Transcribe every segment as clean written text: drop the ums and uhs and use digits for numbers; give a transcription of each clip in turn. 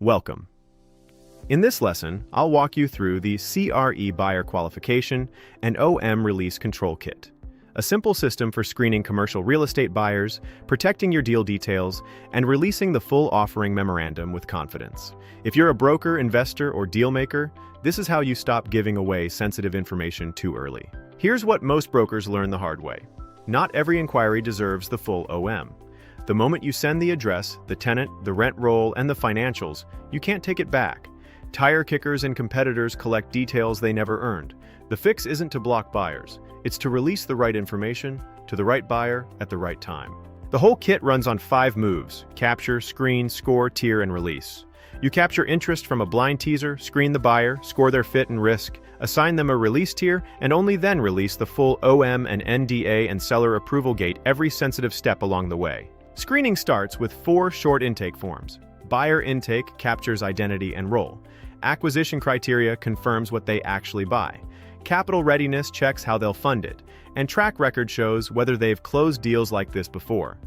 Welcome. In this lesson, I'll walk you through the CRE Buyer Qualification and OM Release Control Kit, a simple system for screening commercial real estate buyers, protecting your deal details, and releasing the full offering memorandum with confidence. If you're a broker, investor, or deal maker, this is how you stop giving away sensitive information too early. Here's what most brokers learn the hard way. Not every inquiry deserves the full OM. The moment you send the address, the tenant, the rent roll, and the financials, you can't take it back. Tire kickers and competitors collect details they never earned. The fix isn't to block buyers. It's to release the right information to the right buyer at the right time. The whole kit runs on 5 moves: capture, screen, score, tier, and release. You capture interest from a blind teaser, screen the buyer, score their fit and risk, assign them a release tier, and only then release the full OM and NDA and seller approval gate every sensitive step along the way. Screening starts with 4 short intake forms. Buyer intake captures identity and role. Acquisition criteria confirms what they actually buy. Capital readiness checks how they'll fund it. And track record shows whether they've closed deals like this before.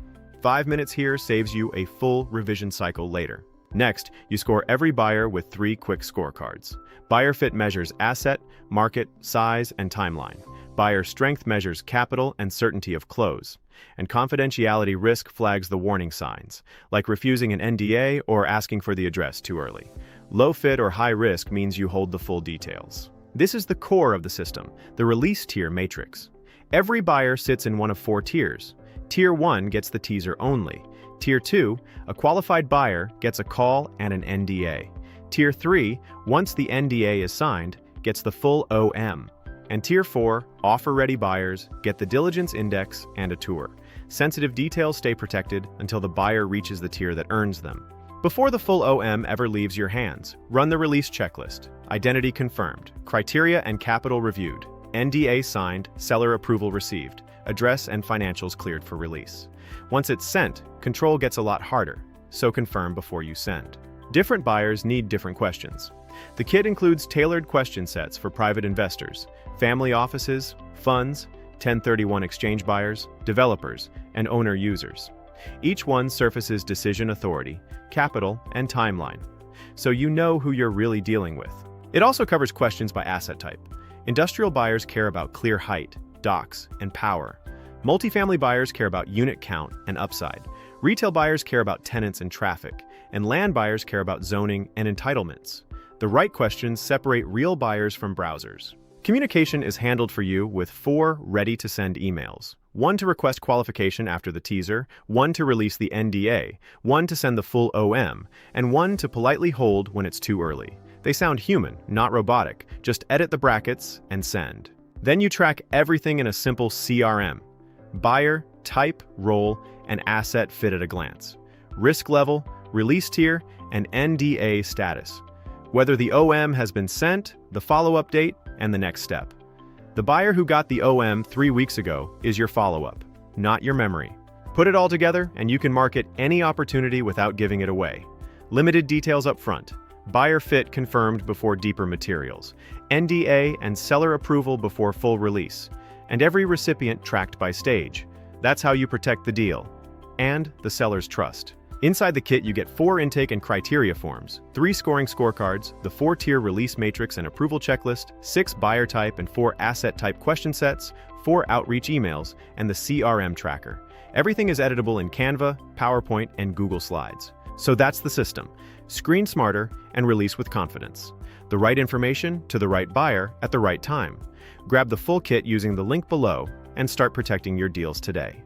5 minutes here saves you a full revision cycle later. Next, you score every buyer with 3 quick scorecards. Buyer fit measures asset, market, size, and timeline. Buyer strength measures capital and certainty of close. And confidentiality risk flags the warning signs, like refusing an NDA or asking for the address too early. Low fit or high risk means you hold the full details. This is the core of the system, the release tier matrix. Every buyer sits in one of 4 tiers. Tier 1 gets the teaser only. Tier 2, a qualified buyer, gets a call and an NDA. Tier 3, once the NDA is signed, gets the full OM. And Tier 4, offer-ready buyers, get the diligence index and a tour. Sensitive details stay protected until the buyer reaches the tier that earns them. Before the full OM ever leaves your hands, run the release checklist. Identity confirmed, criteria and capital reviewed, NDA signed, seller approval received, address and financials cleared for release. Once it's sent, control gets a lot harder, so confirm before you send. Different buyers need different questions. The kit includes tailored question sets for private investors, family offices, funds, 1031 exchange buyers, developers, and owner users. Each one surfaces decision authority, capital, and timeline, so you know who you're really dealing with. It also covers questions by asset type. Industrial buyers care about clear height, docks, and power. Multifamily buyers care about unit count and upside. Retail buyers care about tenants and traffic, and land buyers care about zoning and entitlements. The right questions separate real buyers from browsers. Communication is handled for you with 4 ready-to-send emails. 1 to request qualification after the teaser, 1 to release the NDA, 1 to send the full OM, and 1 to politely hold when it's too early. They sound human, not robotic. Just edit the brackets and send. Then you track everything in a simple CRM. Buyer, type, role, and asset fit at a glance. Risk level, release tier, and NDA status. Whether the OM has been sent, the follow-up date, and the next step. The buyer who got the OM 3 weeks ago is your follow-up, not your memory. Put it all together and you can market any opportunity without giving it away. Limited details up front. Buyer fit confirmed before deeper materials. NDA and seller approval before full release. And every recipient tracked by stage. That's how you protect the deal. And the seller's trust. Inside the kit, you get 4 intake and criteria forms, 3 scoring scorecards, the 4-tier release matrix and approval checklist, 6 buyer type and 4 asset type question sets, 4 outreach emails, and the CRM tracker. Everything is editable in Canva, PowerPoint, and Google Slides. So that's the system. Screen smarter and release with confidence. The right information to the right buyer at the right time. Grab the full kit using the link below and start protecting your deals today.